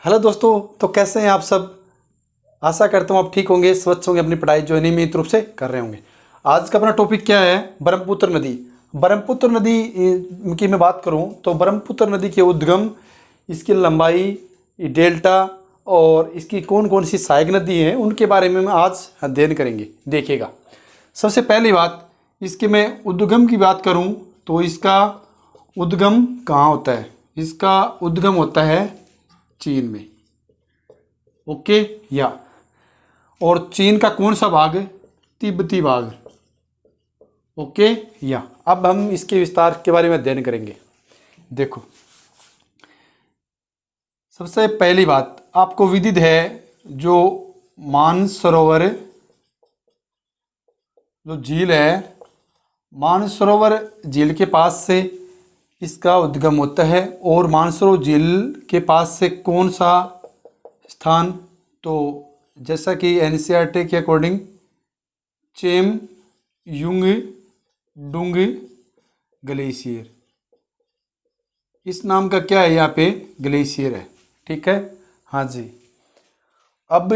Hello दोस्तों, तो कैसे हैं आप सब। आशा करता हूँ आप ठीक होंगे, स्वस्थ होंगे, अपनी पढ़ाई जो है नियमित रूप से कर रहे होंगे। आज का अपना टॉपिक क्या है? ब्रह्मपुत्र नदी। ब्रह्मपुत्र नदी की मैं बात करूँ तो ब्रह्मपुत्र नदी के उद्गम, इसकी लंबाई, डेल्टा और इसकी कौन कौन सी सहायक नदी हैं उनके बारे में हम आज अध्ययन करेंगे। देखिएगा, सबसे पहली बात, इसके मैं उद्गम की बात करूँ तो इसका उद्गम कहाँ होता है? इसका उद्गम होता है चीन में। ओके या और चीन का कौन सा भाग? तिब्बती भाग। ओके या अब हम इसके विस्तार के बारे में अध्ययन करेंगे। देखो, सबसे पहली बात आपको विदित है, जो मानसरोवर जो झील है, मानसरोवर झील के पास से इसका उद्गम होता है। और मानसरोवर झील के पास से कौन सा स्थान? तो जैसा कि एनसीईआरटी के अकॉर्डिंग चेम युंग डुंग ग्लेशियर, इस नाम का क्या है? यहाँ पे ग्लेशियर है। ठीक है, हाँ जी। अब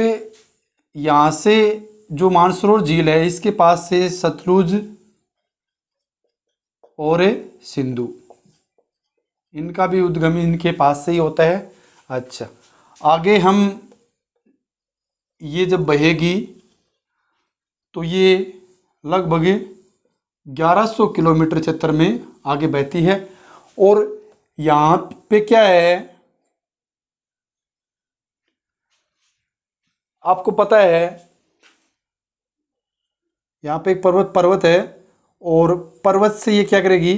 यहाँ से जो मानसरोवर झील है, इसके पास से सतलुज और सिंधु, इनका भी उद्गम इनके पास से ही होता है। अच्छा, आगे हम ये जब बहेगी तो ये लगभग 1100 किलोमीटर क्षेत्र में आगे बहती है। और यहाँ पे क्या है, आपको पता है, यहाँ पे एक पर्वत है और पर्वत से ये क्या करेगी?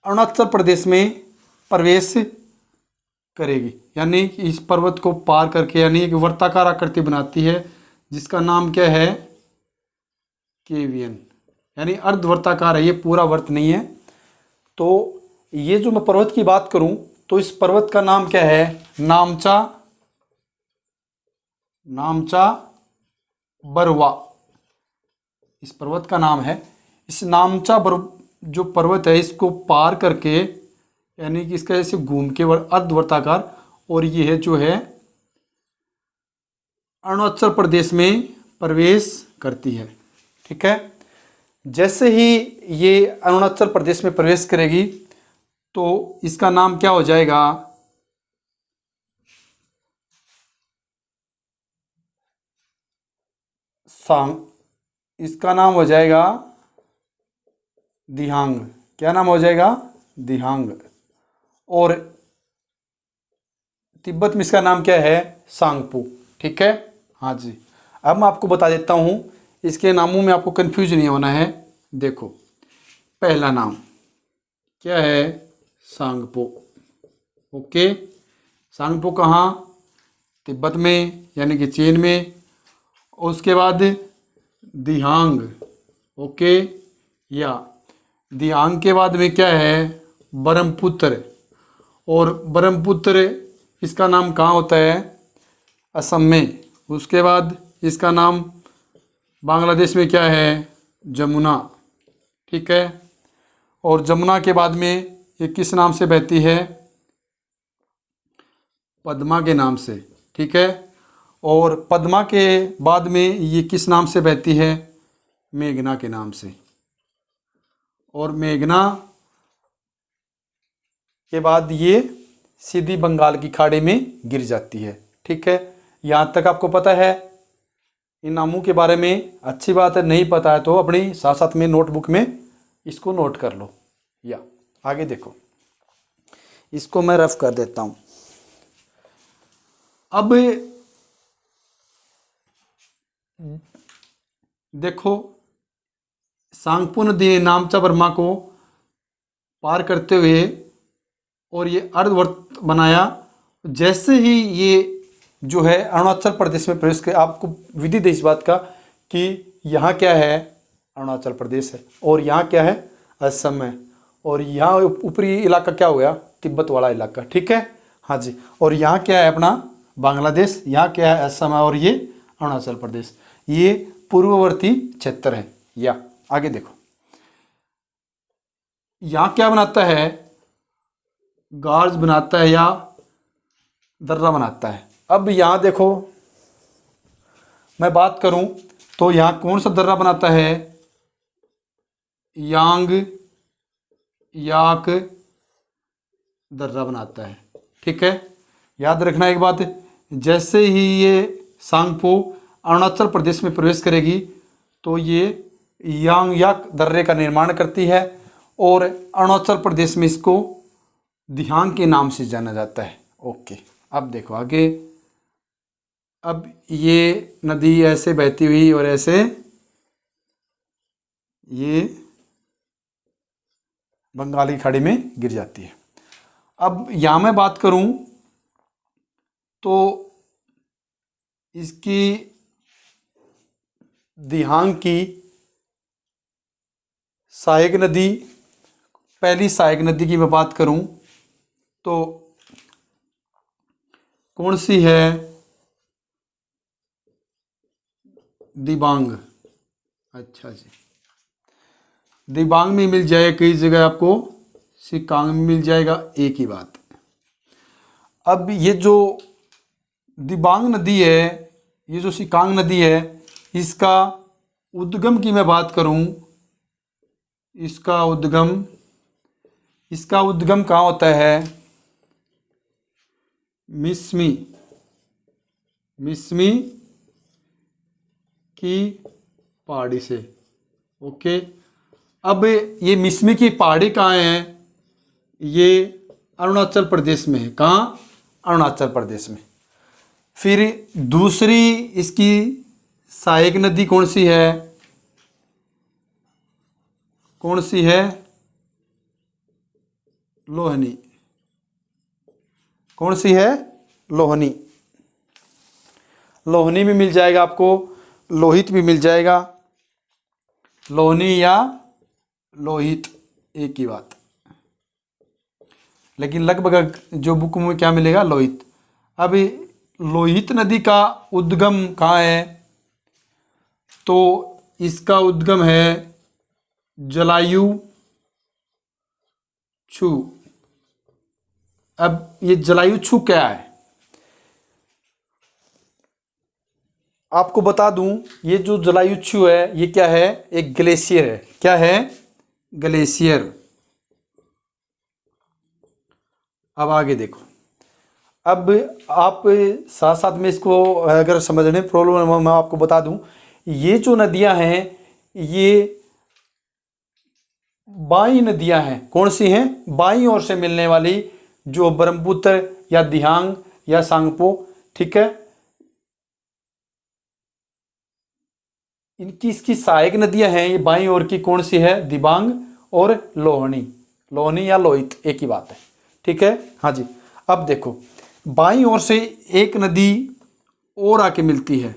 अरुणाचल प्रदेश में प्रवेश करेगी, यानी इस पर्वत को पार करके, यानी एक वर्ताकार आकृति बनाती है जिसका नाम क्या है? केवियन, यानी अर्धवर्ताकार है, ये पूरा वर्त नहीं है। तो ये जो मैं पर्वत की बात करूं तो इस पर्वत का नाम क्या है? नामचा बरवा, इस पर्वत का नाम है। इस नामचा जो पर्वत है, इसको पार करके, यानी कि इसका ऐसे घूम के अर्धवर्ताकार, और ये है जो है अरुणाचल प्रदेश में प्रवेश करती है। ठीक है, जैसे ही ये अरुणाचल प्रदेश में प्रवेश करेगी तो इसका नाम क्या हो जाएगा? सांग, इसका नाम हो जाएगा दिहांग। क्या नाम हो जाएगा? दिहांग। और तिब्बत में इसका नाम क्या है? सांगपू। ठीक है, हाँ जी। अब मैं आपको बता देता हूँ, इसके नामों में आपको कंफ्यूज नहीं होना है। देखो, पहला नाम क्या है? सांगपो। ओके, सांगपो कहाँ? तिब्बत में, यानी कि चीन में। और उसके बाद दिहांग। ओके या दिहांग के बाद में क्या है? ब्रह्मपुत्र। और ब्रह्मपुत्र, इसका नाम कहाँ होता है? असम में। उसके बाद इसका नाम बांग्लादेश में क्या है? जमुना। ठीक है, और जमुना के बाद में ये किस नाम से बहती है? पद्मा के नाम से। ठीक है, और पद्मा के बाद में ये किस नाम से बहती है? मेघना के नाम से। और मेघना के बाद ये सीधी बंगाल की खाड़ी में गिर जाती है। ठीक है, यहाँ तक आपको पता है इन नामों के बारे में? अच्छी बात है, नहीं पता है तो अपनी साथ साथ में नोटबुक में इसको नोट कर लो। या आगे देखो, इसको मैं रफ कर देता हूँ। अब देखो, सांगपो नदी नामचा बर्मा को पार करते हुए और ये अर्धवर्त बनाया। जैसे ही ये जो है अरुणाचल प्रदेश में प्रवेश कर, आपको विदित है इस बात का कि यहाँ क्या है? अरुणाचल प्रदेश है, और यहाँ क्या है? असम है। और यहाँ ऊपरी इलाका क्या हो गया? तिब्बत वाला इलाका। ठीक है, हाँ जी। और यहाँ क्या है? अपना बांग्लादेश। यहाँ क्या है? असम है। और ये अरुणाचल प्रदेश, ये पूर्ववर्ती क्षेत्र है। या आगे देखो, यहाँ क्या बनाता है? गार्ज बनाता है या दर्रा बनाता है। अब यहाँ देखो, मैं बात करूँ तो यहाँ कौन सा दर्रा बनाता है? यांग याक दर्रा बनाता है। ठीक है, याद रखना एक बात, जैसे ही ये सांगपो अरुणाचल प्रदेश में प्रवेश करेगी तो ये यांग याक दर्रे का निर्माण करती है और अरुणाचल प्रदेश में इसको दिहांग के नाम से जाना जाता है। ओके, अब देखो आगे। अब ये नदी ऐसे बहती हुई और ऐसे ये बंगाली खाड़ी में गिर जाती है। अब यहाँ मैं बात करूँ तो इसकी दिहांग की सहायक नदी, पहली सहायक नदी की मैं बात करूं तो कौन सी है? दिबांग। अच्छा जी, दिबांग में मिल जाएगा, कई जगह आपको सिकांग में मिल जाएगा, एक ही बात। अब ये जो दिबांग नदी है, ये जो सिकांग नदी है, इसका उद्गम की मैं बात करूं, इसका उद्गम कहाँ होता है? मिसमी की पहाड़ी से। ओके, अब ये मिसमी की पहाड़ी कहाँ है? ये अरुणाचल प्रदेश में है। कहाँ? अरुणाचल प्रदेश में। फिर दूसरी इसकी सहायक नदी कौन सी है? कौन सी है? लोहनी। कौन सी है? लोहनी। लोहनी में मिल जाएगा आपको, लोहित भी मिल जाएगा, लोहनी या लोहित एक ही बात, लेकिन लगभग जो बुक में क्या मिलेगा? लोहित। अब लोहित नदी का उद्गम कहाँ है? तो इसका उद्गम है जलायु छू। अब ये जलायु छू क्या है? आपको बता दूं, ये जो जलायु छू है ये क्या है? एक ग्लेशियर है। क्या है? ग्लेशियर। अब आगे देखो, अब आप साथ साथ में इसको अगर समझने में प्रॉब्लम है मैं आपको बता दूं, ये जो नदियां हैं ये बाई नदियां हैं। कौन सी हैं? बाई ओर से मिलने वाली, जो ब्रह्मपुत्र या दिहांग या सांगपो। ठीक है, इनकी इसकी सहायक नदियां हैं ये बाई ओर की। कौन सी है? दिबांग और लोहनी। लोहनी या लोहित एक ही बात है। ठीक है, हाँ जी। अब देखो, बाई ओर से एक नदी और आके मिलती है।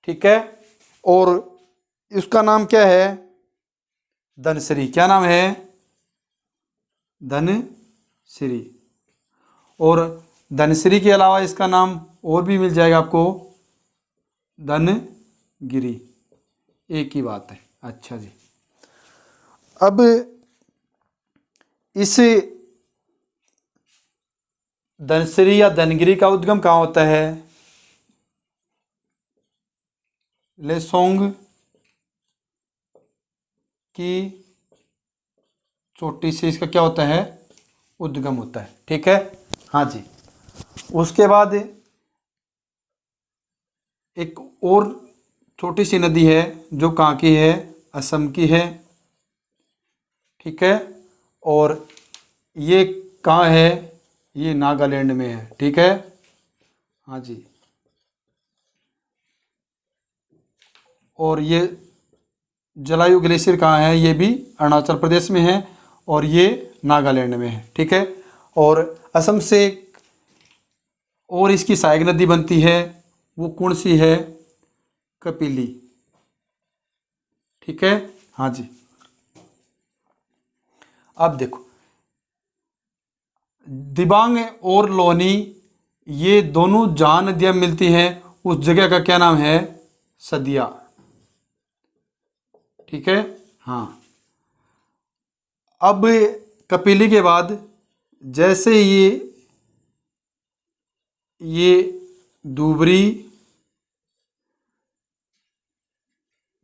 ठीक है, और उसका नाम क्या है? धनसिरी। क्या नाम है? धनसिरी। और धनसिरी के अलावा इसका नाम और भी मिल जाएगा आपको, धनगिरी। एक ही बात है। अच्छा जी, अब इस धनसिरी या धनगिरी का उद्गम कहाँ होता है? लेसोंग की चोटी से इसका क्या होता है? उद्गम होता है। ठीक है, हाँ जी। उसके बाद एक और छोटी सी नदी है जो कहाँ की है? असम की है। ठीक है, और ये कहाँ है? ये नागालैंड में है। ठीक है, हाँ जी। और ये जलायु ग्लेशियर कहाँ है? ये भी अरुणाचल प्रदेश में है और ये नागालैंड में है। ठीक है, और असम से और इसकी सहायक नदी बनती है, वो कौन सी है? कपिली। ठीक है, हाँ जी। अब देखो, दिबांग और लोहनी ये दोनों जहाँ नदियाँ मिलती हैं उस जगह का क्या नाम है? सदिया। ठीक है, हाँ। अब कपिली के बाद जैसे ये ये धुबरी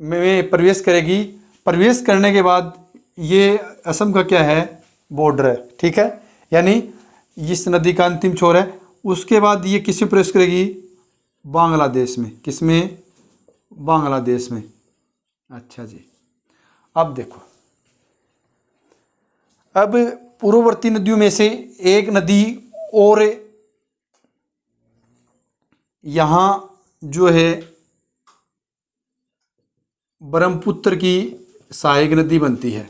में प्रवेश करेगी। प्रवेश करने के बाद ये असम का क्या है, बॉर्डर है, ठीक है। यानी इस नदी का अंतिम छोर है। उसके बाद ये किस में प्रवेश करेगी, बांग्लादेश में। किस में, बांग्लादेश में। अच्छा जी, अब देखो, अब पूर्ववर्ती नदियों में से एक नदी और यहाँ जो है ब्रह्मपुत्र की सहायक नदी बनती है।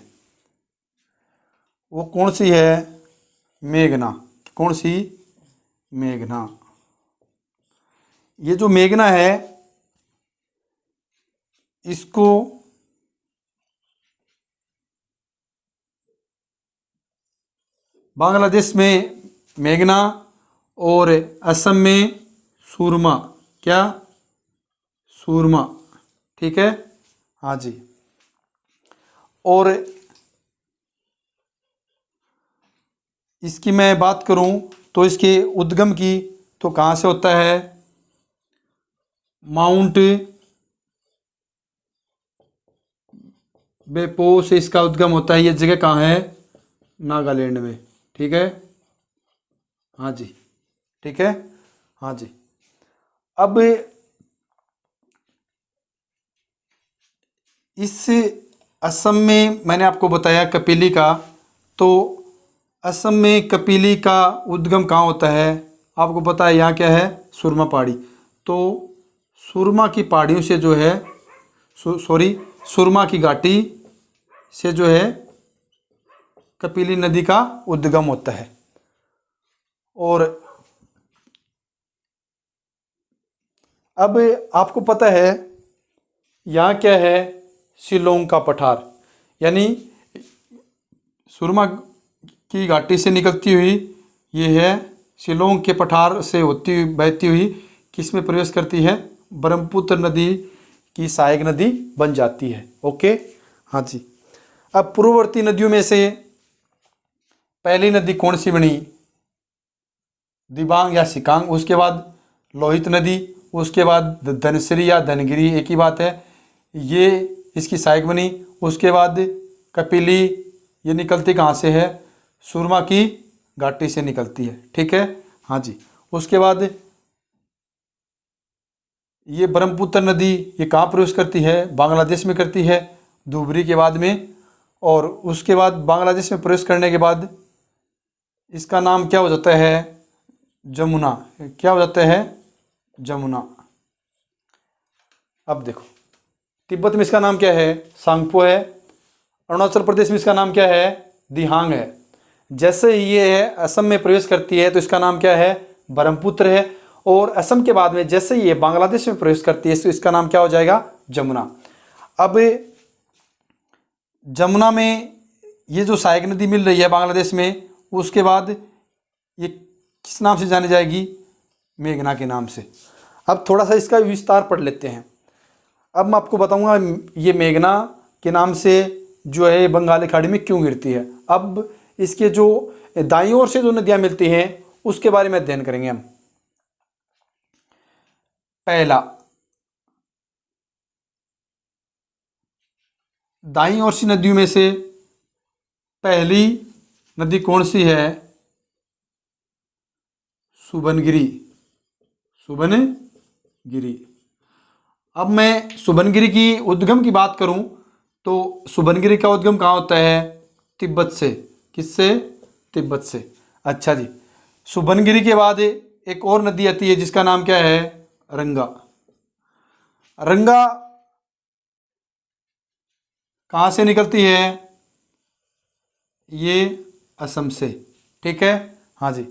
वो कौन सी है, मेघना। कौन सी, मेघना। ये जो मेघना है इसको बांग्लादेश में मेघना और असम में सूरमा। क्या, सूरमा, ठीक है। हाँ जी। और इसकी मैं बात करूं तो इसके उद्गम की, तो कहाँ से होता है, माउंट बेपो से इसका उद्गम होता है। ये जगह कहाँ है, नागालैंड में, ठीक है। हाँ जी, ठीक है। हाँ जी। अब इस असम में मैंने आपको बताया कपिली का, तो असम में कपिली का उद्गम कहाँ होता है, आपको पता है यहाँ क्या है, सुरमा पहाड़ी। तो सुरमा की पहाड़ियों से जो है, सुरमा की घाटी से जो है कपिली नदी का उद्गम होता है। और अब आपको पता है यहाँ क्या है, शिलोंग का पठार। यानी सुरमा की घाटी से निकलती हुई ये है शिलोंग के पठार से होती हुई बहती हुई किस में प्रवेश करती है, ब्रह्मपुत्र नदी की सहायक नदी बन जाती है। ओके, हाँ जी। अब पूर्ववर्ती नदियों में से पहली नदी कौन सी बनी, दिबांग या सिकांग। उसके बाद लोहित नदी, उसके बाद धनसिरी या धनगिरी, एक ही बात है, ये इसकी सहायक बनी। उसके बाद कपिली, ये निकलती कहाँ से है, सुरमा की घाटी से निकलती है, ठीक है। हाँ जी। उसके बाद ये ब्रह्मपुत्र नदी, ये कहाँ प्रवेश करती है, बांग्लादेश में करती है, धुबरी के बाद में। और उसके बाद बांग्लादेश में प्रवेश करने के बाद इसका नाम क्या हो जाता है, जमुना। क्या हो जाता है, जमुना। अब देखो, तिब्बत में इसका नाम क्या है, सांगपो है। अरुणाचल प्रदेश में इसका नाम क्या है, दिहांग है। जैसे ही ये है असम में प्रवेश करती है तो इसका नाम क्या है, ब्रह्मपुत्र है। और असम के बाद में जैसे ही ये बांग्लादेश में प्रवेश करती है तो इसका नाम क्या हो जाएगा, जमुना। अब जमुना में ये जो सहायक नदी मिल रही है बांग्लादेश में, उसके बाद ये किस नाम से जानी जाएगी, मेघना के नाम से। अब थोड़ा सा इसका विस्तार पढ़ लेते हैं। अब मैं आपको बताऊंगा ये मेघना के नाम से जो है बंगाली खाड़ी में क्यों गिरती है। अब इसके जो दाईं ओर से जो नदियां मिलती हैं उसके बारे में अध्ययन करेंगे हम। पहला, दाईं ओर सी नदियों में से पहली नदी कौन सी है, सुबनगिरी। सुबनगिरी। अब मैं सुबनगिरी की उद्गम की बात करूं तो सुबनगिरी का उद्गम कहाँ होता है, तिब्बत से। किससे, तिब्बत से। अच्छा जी। सुबनगिरी के बाद एक और नदी आती है जिसका नाम क्या है, रंगा। रंगा कहाँ से निकलती है, ये असम से, ठीक है। हाँ जी।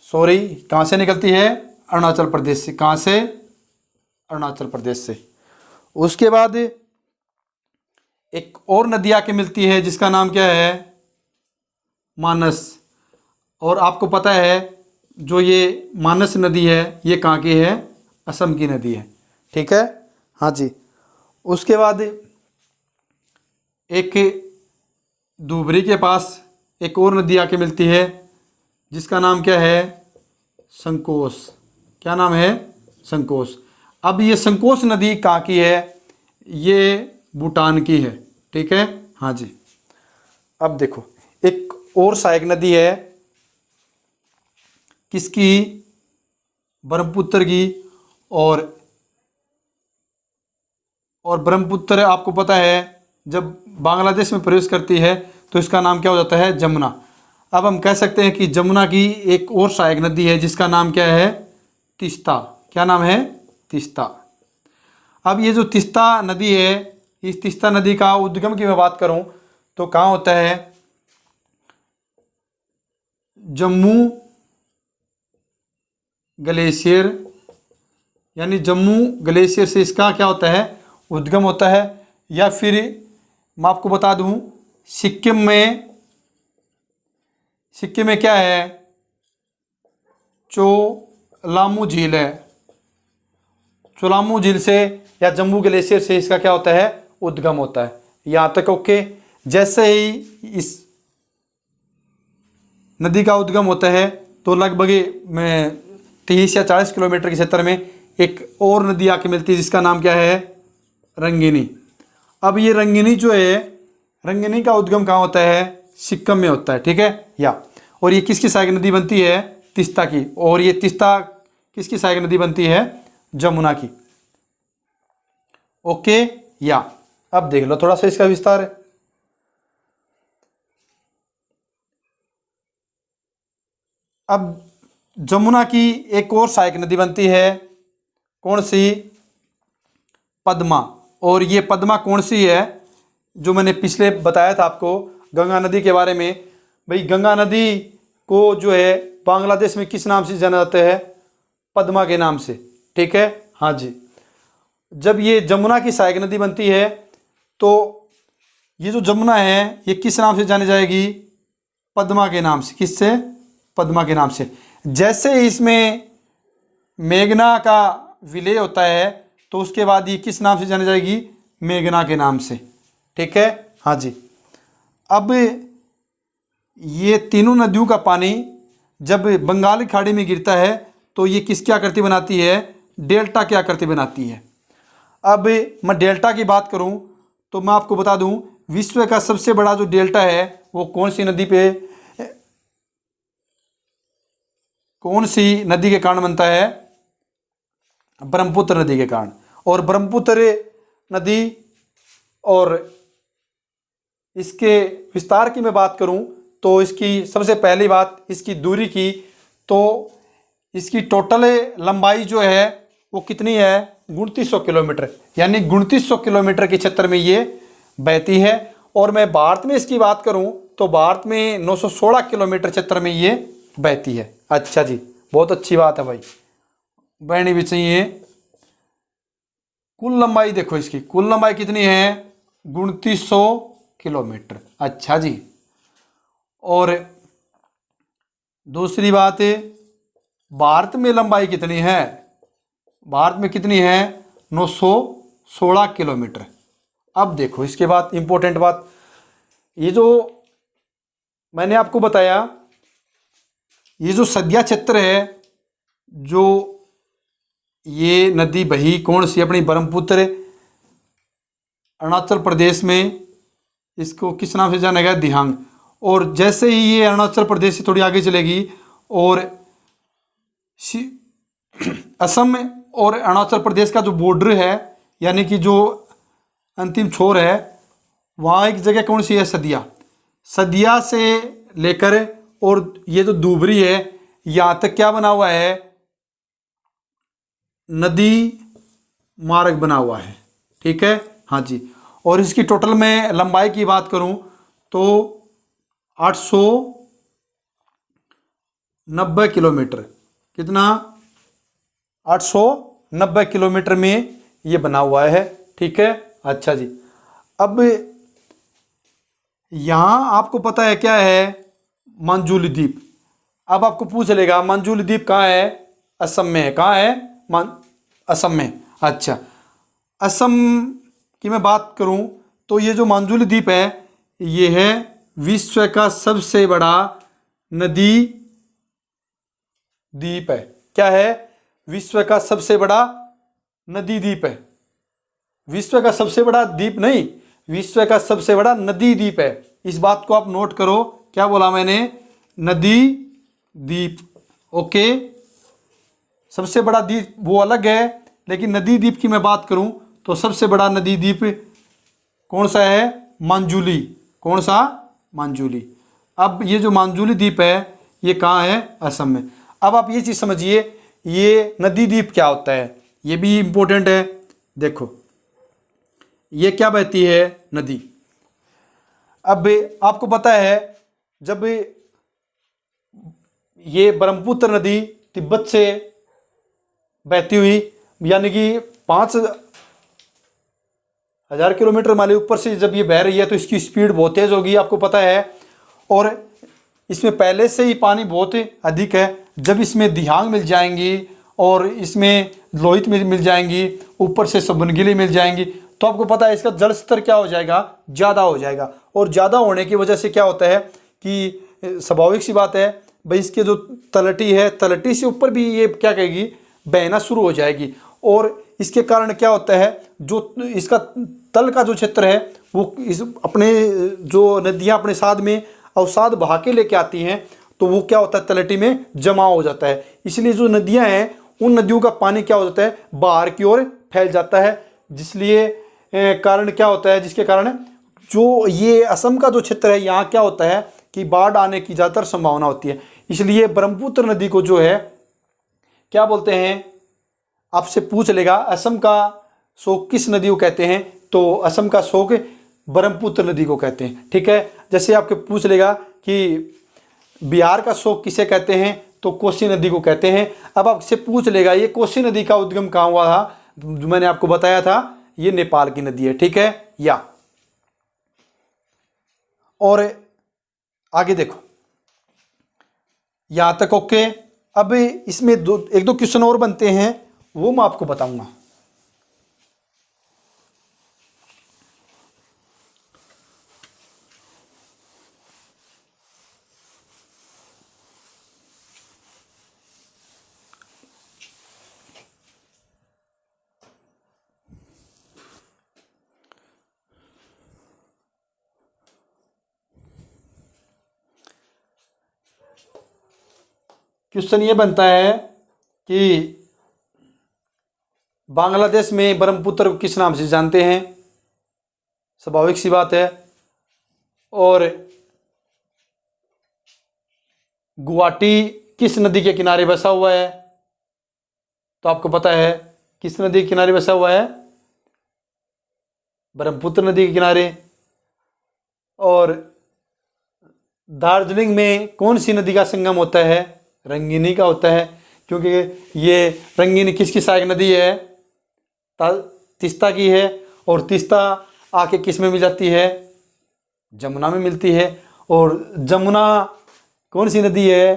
सॉरी, कहाँ से निकलती है, अरुणाचल प्रदेश से। कहाँ से, अरुणाचल प्रदेश से। उसके बाद एक और नदी आके मिलती है जिसका नाम क्या है, मानस। और आपको पता है जो ये मानस नदी है ये कहाँ की है, असम की नदी है, ठीक है। हाँ जी। उसके बाद एक धुबरी के पास एक और नदी आके मिलती है जिसका नाम क्या है, संकोश। क्या नाम है, संकोश। अब ये संकोश नदी कहाँ की है, ये भूटान की है, ठीक है। हाँ जी। अब देखो एक और सहायक नदी है, किसकी, ब्रह्मपुत्र की। और ब्रह्मपुत्र आपको पता है जब बांग्लादेश में प्रवेश करती है तो इसका नाम क्या हो जाता है, जमुना। अब हम कह सकते हैं कि जमुना की एक और सहायक नदी है जिसका नाम क्या है, तीस्ता। क्या नाम है, तीस्ता। अब ये जो तीस्ता नदी है, इस तीस्ता नदी का उद्गम की मैं बात करूं तो कहाँ होता है, जम्मू ग्लेशियर, यानी जम्मू ग्लेशियर से इसका क्या होता है, उद्गम होता है। या फिर मैं आपको बता दूं, सिक्किम में क्या है, चोलामू झील है। चोलामू झील से या जम्मू ग्लेशियर से इसका क्या होता है, उद्गम होता है। यहाँ तक ओके। जैसे ही इस नदी का उद्गम होता है तो लगभग में 30 या 40 किलोमीटर के क्षेत्र में एक और नदी आके मिलती है जिसका नाम क्या है, रंगिनी। अब ये रंगिनी जो है, रंगिनी का उद्गम कहाँ होता है, सिक्किम में होता है, ठीक है। या और ये किसकी सहायक नदी बनती है, तीस्ता की। और ये तीस्ता किसकी सहायक नदी बनती है, जमुना की। ओके। या अब देख लो थोड़ा सा इसका विस्तार है। अब जमुना की एक और सहायक नदी बनती है, कौन सी, पद्मा। और ये पद्मा कौन सी है, जो मैंने पिछले बताया था आपको गंगा नदी के बारे में। भाई गंगा नदी को जो है बांग्लादेश में किस नाम से जाना जाता है, पद्मा के नाम से, ठीक है। हाँ जी। जब ये जमुना की सहायक नदी बनती है तो ये जो जमुना है ये किस नाम से जानी जाएगी, पद्मा के नाम से। किससे, पद्मा के नाम से। जैसे इसमें मेघना का विलय होता है तो उसके बाद ये किस नाम से जानी जाएगी, मेघना के नाम से, ठीक है। हाँ जी। अब ये तीनों नदियों का पानी जब बंगाल की खाड़ी में गिरता है तो ये किसकी आकृति बनाती है, डेल्टा की आकृति बनाती है। अब मैं डेल्टा की बात करूं तो मैं आपको बता दूं, विश्व का सबसे बड़ा जो डेल्टा है वो कौन सी नदी पे, कौन सी नदी के कारण बनता है, ब्रह्मपुत्र नदी के कारण। और ब्रह्मपुत्र नदी और इसके विस्तार की मैं बात करूं तो इसकी सबसे पहली बात, इसकी दूरी की, तो इसकी टोटल लंबाई जो है वो कितनी है, 2900 किलोमीटर। यानी 2900 किलोमीटर के क्षेत्र में ये बहती है। और मैं भारत में इसकी बात करूं तो भारत में 916 किलोमीटर क्षेत्र में ये बहती है। अच्छा जी, बहुत अच्छी बात है भाई, बहनी भी चाहिए। कुल लंबाई देखो, इसकी कुल लंबाई कितनी है, 2900 किलोमीटर। अच्छा जी। और दूसरी बात है, भारत में लंबाई कितनी है, भारत में कितनी है, 916 किलोमीटर। अब देखो इसके बाद इंपॉर्टेंट बात, ये जो मैंने आपको बताया, ये जो सदिया क्षेत्र है, जो ये नदी बही कौन सी, अपनी ब्रह्मपुत्र, अरुणाचल प्रदेश में इसको किस नाम से जाना गया, दिहांग। और जैसे ही ये अरुणाचल प्रदेश से थोड़ी आगे चलेगी और असम में और अरुणाचल प्रदेश का जो बॉर्डर है, यानी कि जो अंतिम छोर है, वहाँ एक जगह कौन सी है, सदिया। सदिया से लेकर और ये जो दूबरी है यहाँ तक क्या बना हुआ है, नदी मार्ग बना हुआ है, ठीक है। हाँ जी। और इसकी टोटल में लंबाई की बात करूं तो 890 किलोमीटर, कितना, 890 किलोमीटर में ये बना हुआ है, ठीक है। अच्छा जी। अब यहाँ आपको पता है क्या है, मंजूली द्वीप। अब आपको पूछ लेगा मंजूली द्वीप कहाँ है, असम में है। कहाँ है, असम में। अच्छा, असम की मैं बात करूं तो ये जो मंजूली द्वीप है ये है विश्व का सबसे बड़ा नदी द्वीप है? क्या है? विश्व का सबसे बड़ा नदी द्वीप है। विश्व का सबसे बड़ा द्वीप नहीं, विश्व का सबसे बड़ा नदी द्वीप है। इस बात को आप नोट करो। क्या बोला मैंने? नदी द्वीप। ओके, सबसे बड़ा द्वीप वो अलग है, लेकिन नदी द्वीप की मैं बात करूं तो सबसे बड़ा नदी द्वीप कौन सा है? मांजुली। कौन सा? मांजुली। अब ये जो मांजुली द्वीप है ये कहाँ है? असम में। अब आप ये चीज़ समझिए, ये नदी द्वीप क्या होता है, ये भी इम्पोर्टेंट है। देखो ये क्या बहती है? नदी। अब आपको पता है जब ये ब्रह्मपुत्र नदी तिब्बत से बहती हुई, यानी कि 5,000 किलोमीटर माइल ऊपर से जब ये बह रही है तो इसकी स्पीड बहुत तेज़ होगी, आपको पता है। और इसमें पहले से ही पानी बहुत अधिक है। जब इसमें दिहांग मिल जाएंगी और इसमें लोहित मिल जाएंगी, ऊपर से सबनगिली मिल जाएंगी, तो आपको पता है इसका जल स्तर क्या हो जाएगा? ज़्यादा हो जाएगा। और ज़्यादा होने की वजह से क्या होता है कि स्वाभाविक सी बात है भाई, इसके जो तलहटी है, तलहटी से ऊपर भी ये क्या कहेगी? बहना शुरू हो जाएगी। और इसके कारण क्या होता है, जो इसका तल का जो क्षेत्र है वो इस अपने जो नदियाँ अपने साथ में अवसाद बहा के लेके आती हैं, तो वो क्या होता है? तलहटी में जमा हो जाता है। इसलिए जो नदियाँ हैं उन नदियों का पानी क्या हो जाता है? बाहर की ओर फैल जाता है। जिसलिए कारण क्या होता है? जिसके कारण जो ये असम का जो क्षेत्र है यहाँ क्या होता है कि बाढ़ आने की ज़्यादातर संभावना होती है। इसलिए ब्रह्मपुत्र नदी को जो है क्या बोलते हैं? आपसे पूछ लेगा असम का शोक किस नदी को कहते हैं, तो असम का शोक ब्रह्मपुत्र नदी को कहते हैं। ठीक है, जैसे आपके पूछ लेगा कि बिहार का शोक किसे कहते हैं, तो कोसी नदी को कहते हैं। अब आपसे पूछ लेगा ये कोसी नदी का उद्गम कहाँ हुआ था, जो मैंने आपको बताया था ये नेपाल की नदी है। ठीक है, या और आगे देखो यहां तक ओके। अब इसमें एक दो क्वेश्चन और बनते हैं, वो मैं आपको बताऊंगा। क्वेश्चन ये बनता है कि बांग्लादेश में ब्रह्मपुत्र को किस नाम से जानते हैं? स्वाभाविक सी बात है। और गुवाहाटी किस नदी के किनारे बसा हुआ है? तो आपको पता है किस नदी के किनारे बसा हुआ है? ब्रह्मपुत्र नदी के किनारे। और दार्जिलिंग में कौन सी नदी का संगम होता है? रंगिनी का होता है, क्योंकि ये रंगिनी किसकी सहायक नदी है? तीस्ता की है। और तीस्ता आके किस में मिल जाती है? जमुना में मिलती है। और जमुना कौन सी नदी है?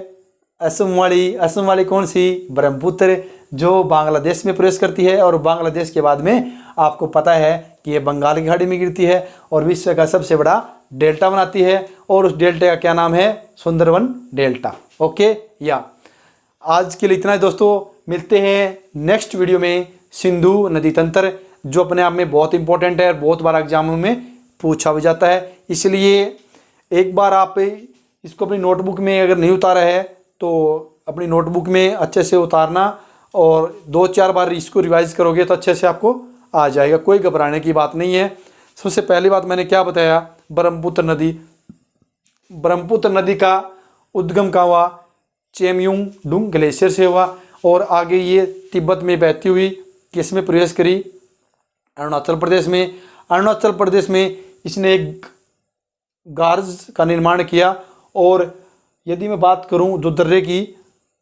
असम वाली। असम वाली कौन सी? ब्रह्मपुत्र, जो बांग्लादेश में प्रवेश करती है। और बांग्लादेश के बाद में आपको पता है कि ये बंगाल की खाड़ी में गिरती है और विश्व का सबसे बड़ा डेल्टा बनाती है। और उस डेल्टा का क्या नाम है? सुंदरवन डेल्टा। ओके, या आज के लिए इतना है दोस्तों। मिलते हैं नेक्स्ट वीडियो में। सिंधु नदी तंत्र जो अपने आप में बहुत इंपॉर्टेंट है और बहुत बार एग्जामों में पूछा भी जाता है, इसलिए एक बार आप इसको अपनी नोटबुक में अगर नहीं उतारा है तो अपनी नोटबुक में अच्छे से उतारना और 2-4 बार इसको रिवाइज करोगे तो अच्छे से आपको आ जाएगा। कोई घबराने की बात नहीं है। सबसे पहली बात मैंने क्या बताया? ब्रह्मपुत्र नदी। ब्रह्मपुत्र नदी का उद्गम कहाँ हुआ? चेमयुंगडुंग ग्लेशियर से हुआ। और आगे ये तिब्बत में बहती हुई किस में प्रवेश करी? अरुणाचल प्रदेश में। अरुणाचल प्रदेश में इसने एक गार्ज का निर्माण किया। और यदि मैं बात करूं जो दर्रे की,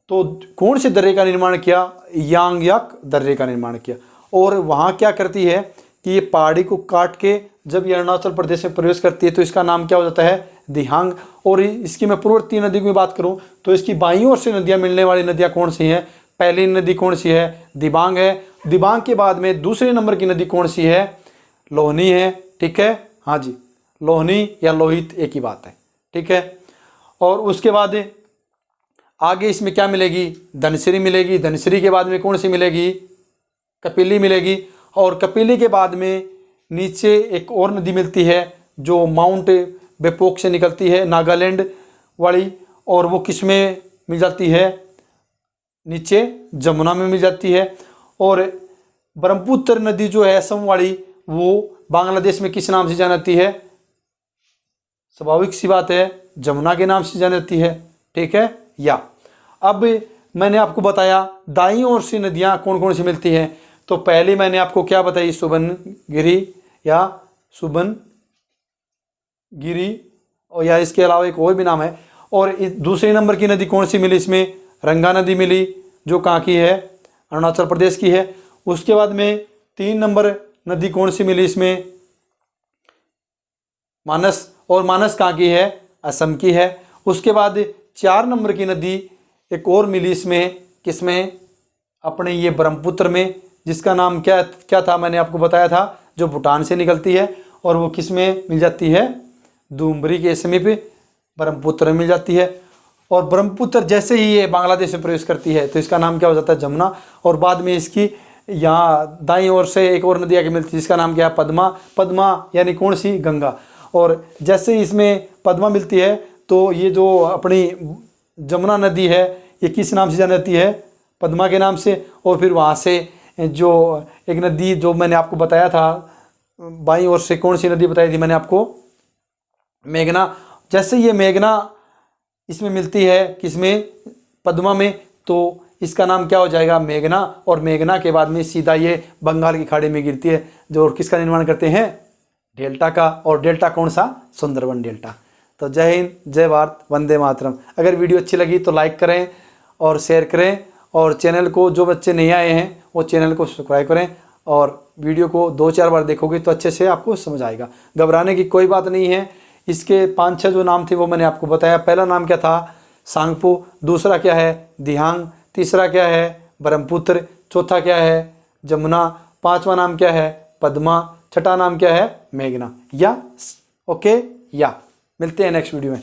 तो कौन से दर्रे का निर्माण किया? यांगयाक दर्रे का निर्माण किया। और वहाँ क्या करती है कि ये पहाड़ी को काट के जब ये अरुणाचल प्रदेश में प्रवेश करती है तो इसका नाम क्या हो जाता है? दिहांग। और इसकी मैं पूर्ववर्ती नदी की बात करूं तो इसकी बाईं ओर से नदियां मिलने वाली नदियां कौन सी हैं? पहली नदी कौन सी है? दिबांग है। दिबांग के बाद में दूसरे नंबर की नदी कौन सी है? लोहनी है। ठीक है, हाँ जी, लोहनी या लोहित एक ही बात है। ठीक है। और उसके बाद आगे इसमें क्या मिलेगी, धनसिरी मिलेगी। धनसिरी के बाद में कौन सी मिलेगी, कपिली मिलेगी। और कपिली के बाद में नीचे एक और नदी मिलती है जो माउंट बेपोक से निकलती है, नागालैंड वाली, और वो किस में मिल जाती है, नीचे जमुना में मिल जाती है। और ब्रह्मपुत्र नदी जो है असम वाली, वो बांग्लादेश में किस नाम से जानी जाती है, स्वाभाविक सी बात है, जमुना के नाम से जानी जाती है, ठीक है। या अब मैंने आपको बताया दाईं ओर से नदियाँ कौन कौन सी मिलती हैं। तो पहले मैंने आपको क्या बताई, सुबनगिरी या सुबनगिरी, और या इसके अलावा एक और भी नाम है। और दूसरे नंबर की नदी कौन सी मिली इसमें, रंगा नदी मिली, जो कहाँ की है, अरुणाचल प्रदेश की है। उसके बाद में 3 नंबर नदी कौन सी मिली इसमें, मानस, और मानस कहाँ की है, असम की है। उसके बाद 4 नंबर की नदी एक और मिली इसमें, किसमें, अपने ये ब्रह्मपुत्र में, जिसका नाम क्या क्या था, मैंने आपको बताया था, जो भूटान से निकलती है, और वो किस में मिल जाती है, दुमरी के समीप ब्रह्मपुत्र में मिल जाती है। और ब्रह्मपुत्र जैसे ही ये बांग्लादेश में प्रवेश करती है तो इसका नाम क्या हो जाता है, जमुना। और बाद में इसकी यहाँ दाईं ओर से एक और नदी आके मिलती है जिसका नाम क्या है, पद्मा। पद्मा यानी कौन सी, गंगा। और जैसे ही इसमें पद्मा मिलती है तो ये जो अपनी जमुना नदी है ये किस नाम से जानी जाती है, पद्मा के नाम से। और फिर वहाँ से जो एक नदी जो मैंने आपको बताया था, बाईं ओर से कौन सी नदी बताई थी मैंने आपको, मेघना। जैसे ये मेघना इसमें मिलती है, किसमें, पद्मा में, तो इसका नाम क्या हो जाएगा, मेघना। और मेघना के बाद में सीधा ये बंगाल की खाड़ी में गिरती है, जो और किसका निर्माण करते हैं, डेल्टा का। और डेल्टा कौन सा, सुंदरबन डेल्टा। तो जय हिंद, जय भारत, वंदे मातरम। अगर वीडियो अच्छी लगी तो लाइक करें और शेयर करें, और चैनल को, जो बच्चे नहीं आए हैं वो चैनल को सब्सक्राइब करें, और वीडियो को 2-4 बार देखोगे तो अच्छे से आपको समझ आएगा। घबराने की कोई बात नहीं है। इसके 5-6 जो नाम थे वो मैंने आपको बताया। पहला नाम क्या था, सांगपो। दूसरा क्या है, दिहांग। तीसरा क्या है, ब्रह्मपुत्र। चौथा क्या है, जमुना। 5वां नाम क्या है, पद्मा। छठा नाम क्या है, मेघना। या ओके, या मिलते हैं नेक्स्ट वीडियो में।